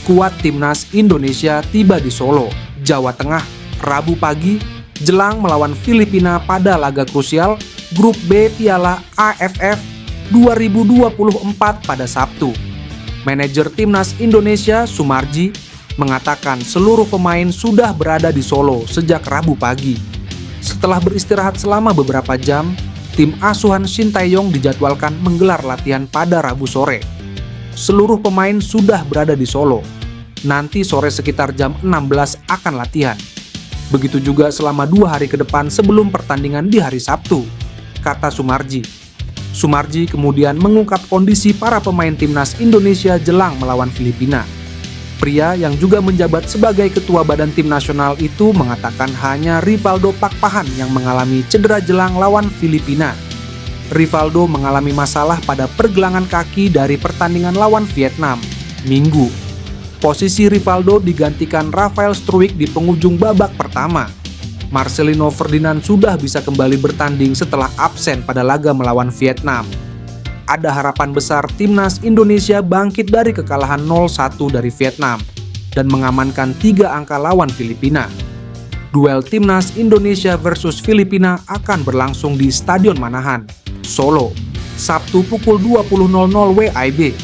skuad timnas Indonesia tiba di Solo, Jawa Tengah, Rabu pagi jelang melawan Filipina pada laga krusial Grup B Piala AFF 2024 pada Sabtu. Manajer timnas Indonesia, Sumarji, mengatakan seluruh pemain sudah berada di Solo sejak Rabu pagi. Setelah beristirahat selama beberapa jam, tim asuhan Shin Tae-yong dijadwalkan menggelar latihan pada Rabu sore. Seluruh pemain sudah berada di Solo. Nanti sore sekitar jam 16 akan latihan. Begitu juga selama 2 hari ke depan sebelum pertandingan di hari Sabtu, kata Sumarji. Sumarji kemudian mengungkap kondisi para pemain timnas Indonesia jelang melawan Filipina. Pria yang juga menjabat sebagai ketua badan tim nasional itu mengatakan hanya Rivaldo Pakpahan yang mengalami cedera jelang lawan Filipina. Rivaldo mengalami masalah pada pergelangan kaki dari pertandingan lawan Vietnam, Minggu. Posisi Rivaldo digantikan Rafael Struijk di penghujung babak pertama. Marcelino Ferdinand sudah bisa kembali bertanding setelah absen pada laga melawan Vietnam. Ada harapan besar timnas Indonesia bangkit dari kekalahan 0-1 dari Vietnam dan mengamankan 3 angka lawan Filipina. Duel timnas Indonesia versus Filipina akan berlangsung di Stadion Manahan, Solo, Sabtu pukul 20.00 WIB.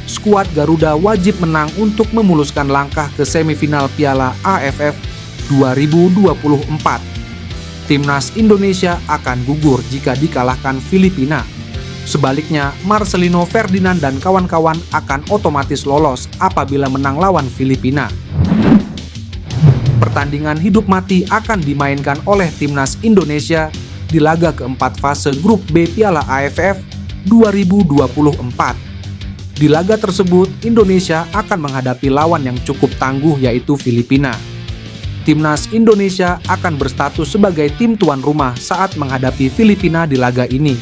Skuad Garuda wajib menang untuk memuluskan langkah ke semifinal Piala AFF 2024. Timnas Indonesia akan gugur jika dikalahkan Filipina. Sebaliknya, Marcelino Ferdinand dan kawan-kawan akan otomatis lolos apabila menang lawan Filipina. Pertandingan hidup mati akan dimainkan oleh timnas Indonesia di laga keempat fase Grup B Piala AFF 2024. Di laga tersebut, Indonesia akan menghadapi lawan yang cukup tangguh yaitu Filipina. Timnas Indonesia akan berstatus sebagai tim tuan rumah saat menghadapi Filipina di laga ini.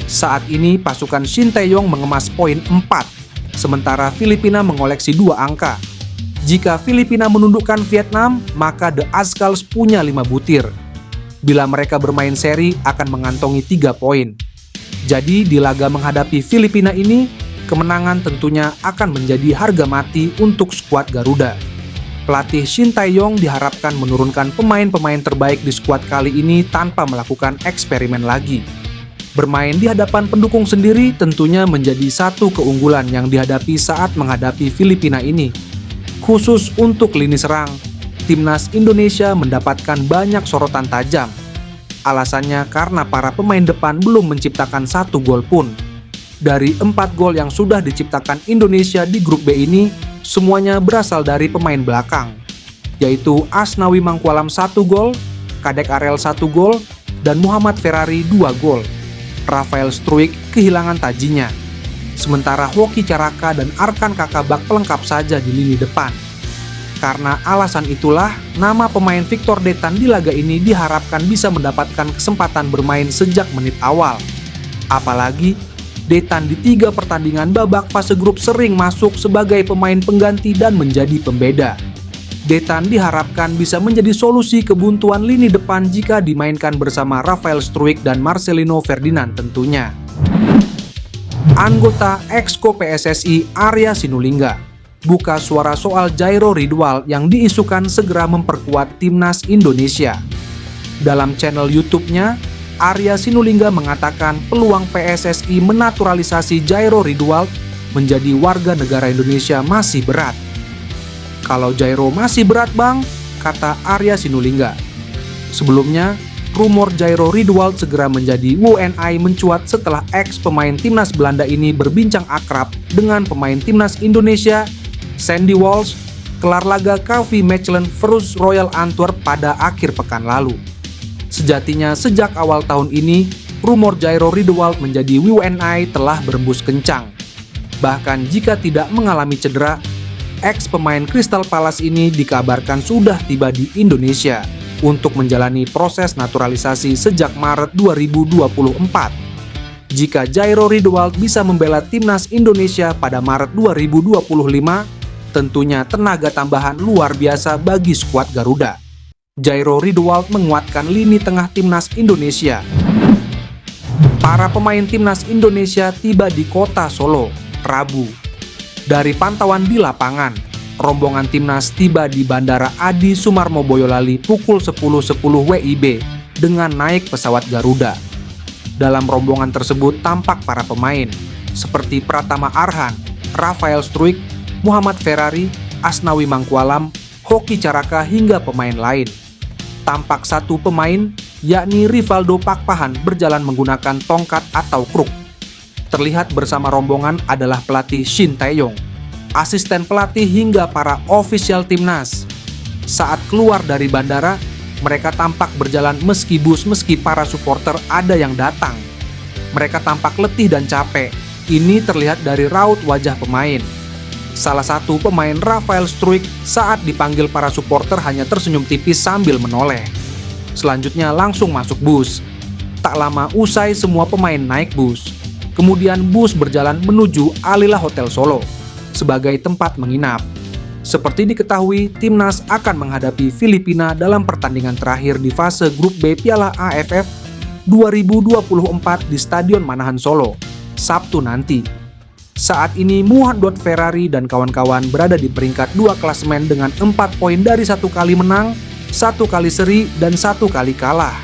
Saat ini pasukan Shin Tae-yong mengemas poin 4, sementara Filipina mengoleksi 2 angka. Jika Filipina menundukkan Vietnam, maka The Azkals punya 5 butir. Bila mereka bermain seri akan mengantongi 3 poin. Jadi di laga menghadapi Filipina ini, kemenangan tentunya akan menjadi harga mati untuk skuad Garuda. Pelatih Shin Tae-yong diharapkan menurunkan pemain-pemain terbaik di skuad kali ini tanpa melakukan eksperimen lagi. Bermain di hadapan pendukung sendiri tentunya menjadi satu keunggulan yang dihadapi saat menghadapi Filipina ini. Khusus untuk lini serang, timnas Indonesia mendapatkan banyak sorotan tajam. Alasannya karena para pemain depan belum menciptakan 1 gol pun. Dari 4 gol yang sudah diciptakan Indonesia di grup B ini, semuanya berasal dari pemain belakang, yaitu Asnawi Mangkualam 1 gol, Kadek Arel 1 gol, dan Muhammad Ferrari 2 gol. Rafael Struijk kehilangan tajinya. Sementara Hoki Caraka dan Arkan Kakabak pelengkap saja di lini depan. Karena alasan itulah, nama pemain Victor Detan di laga ini diharapkan bisa mendapatkan kesempatan bermain sejak menit awal. Apalagi, Detan di 3 pertandingan babak fase grup sering masuk sebagai pemain pengganti dan menjadi pembeda. Detan diharapkan bisa menjadi solusi kebuntuan lini depan jika dimainkan bersama Rafael Struijk dan Marcelino Ferdinand tentunya. Anggota Exco PSSI Arya Sinulinga buka suara soal Jairo Ridwald yang diisukan segera memperkuat timnas Indonesia. Dalam channel YouTube-nya, Arya Sinulinga mengatakan peluang PSSI menaturalisasi Jairo Ridwald menjadi warga negara Indonesia masih berat. Kalau Jairo masih berat bang, kata Arya Sinulinga. Sebelumnya, rumor Jairo Ridwald segera menjadi WNI mencuat setelah ex pemain timnas Belanda ini berbincang akrab dengan pemain timnas Indonesia, Sandy Walsh, kelar laga KV Mechelen versus Royal Antwerp pada akhir pekan lalu. Sejatinya sejak awal tahun ini, rumor Jairo Ridwald menjadi WNI telah berembus kencang. Bahkan jika tidak mengalami cedera, ex pemain Crystal Palace ini dikabarkan sudah tiba di Indonesia untuk menjalani proses naturalisasi sejak Maret 2024. Jika Jairo Ridwald bisa membela timnas Indonesia pada Maret 2025, tentunya tenaga tambahan luar biasa bagi skuad Garuda. Jairo Ridwald menguatkan lini tengah timnas Indonesia. Para pemain timnas Indonesia tiba di kota Solo, Rabu. Dari pantauan di lapangan, rombongan timnas tiba di Bandara Adi Sumarmo Boyolali pukul 10.10 WIB dengan naik pesawat Garuda. Dalam rombongan tersebut tampak para pemain seperti Pratama Arhan, Rafael Struijk, Muhammad Ferrari, Asnawi Mangkualam, Hoki Caraka hingga pemain lain. Tampak satu pemain, yakni Rivaldo Pakpahan, berjalan menggunakan tongkat atau kruk. Terlihat bersama rombongan adalah pelatih Shin Tae-yong, asisten pelatih hingga para ofisial timnas. Saat keluar dari bandara, mereka tampak berjalan meski para supporter ada yang datang. Mereka tampak letih dan capek. Ini terlihat dari raut wajah pemain. Salah satu pemain, Rafael Struijk, saat dipanggil para supporter hanya tersenyum tipis sambil menoleh. Selanjutnya langsung masuk bus. Tak lama usai semua pemain naik bus. Kemudian bus berjalan menuju Alila Hotel Solo sebagai tempat menginap. Seperti diketahui, timnas akan menghadapi Filipina dalam pertandingan terakhir di fase grup B Piala AFF 2024 di Stadion Manahan Solo, Sabtu nanti. Saat ini Muhammad Ferrari dan kawan-kawan berada di peringkat 2 klasemen dengan 4 poin dari 1 kali menang, 1 kali seri, dan 1 kali kalah.